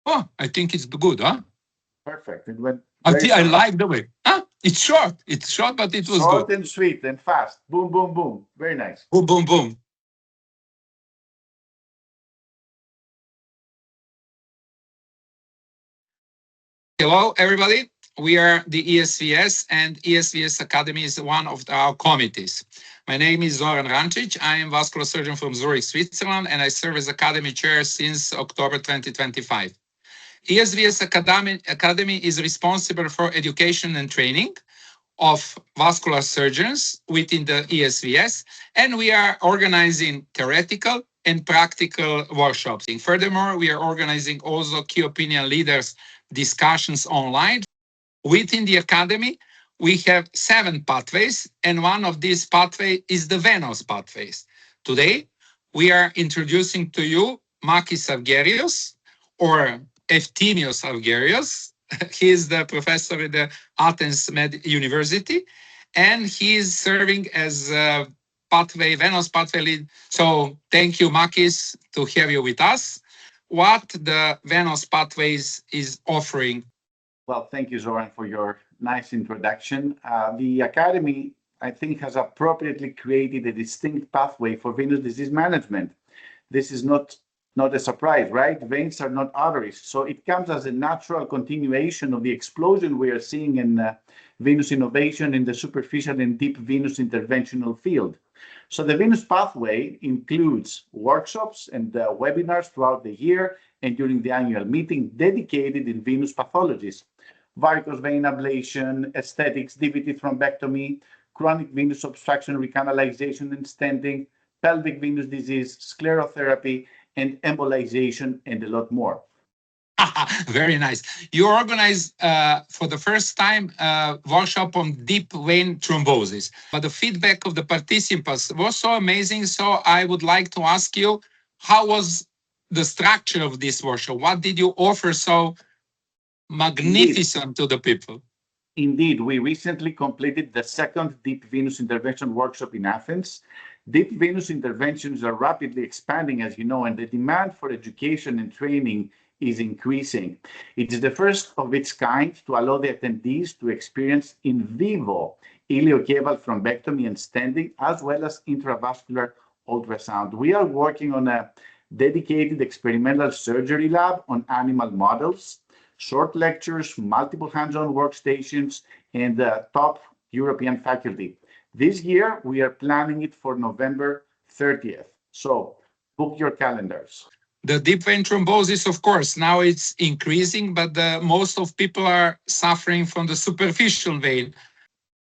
Oh, I think it's good, huh? Perfect. It went I very think I fast. like the way. Huh? It's short. It's short, but it was good. Short and sweet and fast. Boom, boom, boom. Very nice. Boom, boom, boom. Hello, everybody. We are the ESVS, and ESVS Academy is one of our committees. My name is Zoran Rancic. I am vascular surgeon from Zurich, Switzerland, and I serve as Academy Chair since October 2025. ESVS Academy is responsible for education and training of vascular surgeons within the ESVS, and we are organizing theoretical and practical workshops. Furthermore, we are organizing also key opinion leaders discussions online. Within the academy, we have 7 pathways, and one of these pathways is the venous pathways. Today, we are introducing to you Makis Avgerinos, or Eftimios Avgerinos. He is the professor at the Athens University, and he is serving as a venous pathway lead. So thank you, Makis, to have you with us. What the venous pathways is offering. Well, thank you, Zoran, for your nice introduction. The Academy, I think, has appropriately created a distinct pathway for venous disease management. This is not a surprise, right? Veins are not arteries. So it comes as a natural continuation of the explosion we are seeing in venous innovation in the superficial and deep venous interventional field. So the venous pathway includes workshops and webinars throughout the year and during the annual meeting dedicated in venous pathologies, varicose vein ablation, aesthetics, DVT thrombectomy, chronic venous obstruction, recanalization and stenting, pelvic venous disease, sclerotherapy, and embolization, and a lot more. Very nice. You organized for the first time a workshop on deep vein thrombosis. But the feedback of the participants was so amazing. So I would like to ask you, how was the structure of this workshop? What did you offer so magnificent to the people? Indeed, we recently completed the second Deep Venous Intervention workshop in Athens. Deep venous interventions are rapidly expanding, as you know, and the demand for education and training is increasing. It is the first of its kind to allow the attendees to experience in vivo iliocaval thrombectomy and stenting, as well as intravascular ultrasound. We are working on a dedicated experimental surgery lab on animal models, short lectures, multiple hands-on workstations, and top European faculty. This year, we are planning it for November 30th. So book your calendars. The deep vein thrombosis, of course, now it's increasing, but most of people are suffering from the superficial vein.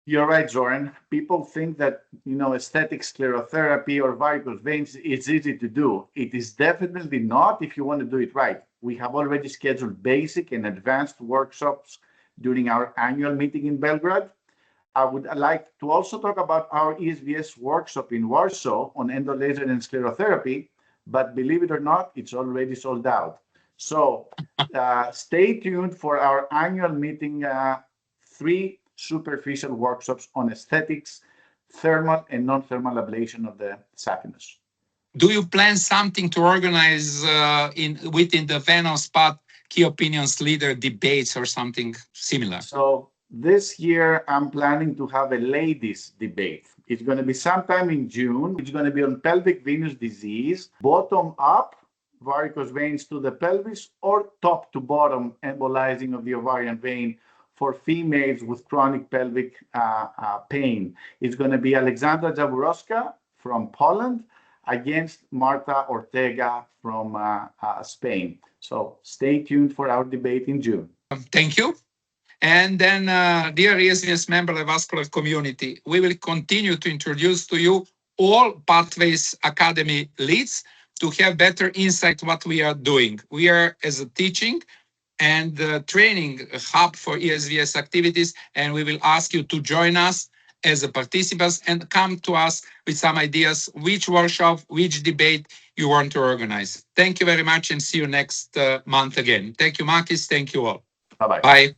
You're right, Zoran. People think that, aesthetic sclerotherapy or varicose veins is easy to do. It is definitely not if you want to do it right. We have already scheduled basic and advanced workshops during our annual meeting in Belgrade. I would like to also talk about our ESVS workshop in Warsaw on endolaser and sclerotherapy, but believe it or not, it's already sold out. So stay tuned for our annual meeting, 3 superficial workshops on aesthetics, thermal and non-thermal ablation of the saphenous. Do you plan something to organize within the venous path key opinions leader debates or something similar? So this year, I'm planning to have a ladies debate. It's going to be sometime in June. It's going to be on pelvic venous disease, bottom up, varicose veins to the pelvis, or top to bottom embolizing of the ovarian vein for females with chronic pelvic pain. It's going to be Alexandra Jaworowska from Poland against Marta Ortega from Spain. So stay tuned for our debate in June. Thank you. And then, dear ESVS member of the vascular community, we will continue to introduce to you all Pathways Academy leads to have better insight what we are doing. We are as a teaching and training hub for ESVS activities, and we will ask you to join us as a participants and come to us with some ideas, which workshop, which debate you want to organize. Thank you very much and see you next month again. Thank you, Makis. Thank you all. Bye-bye. Bye.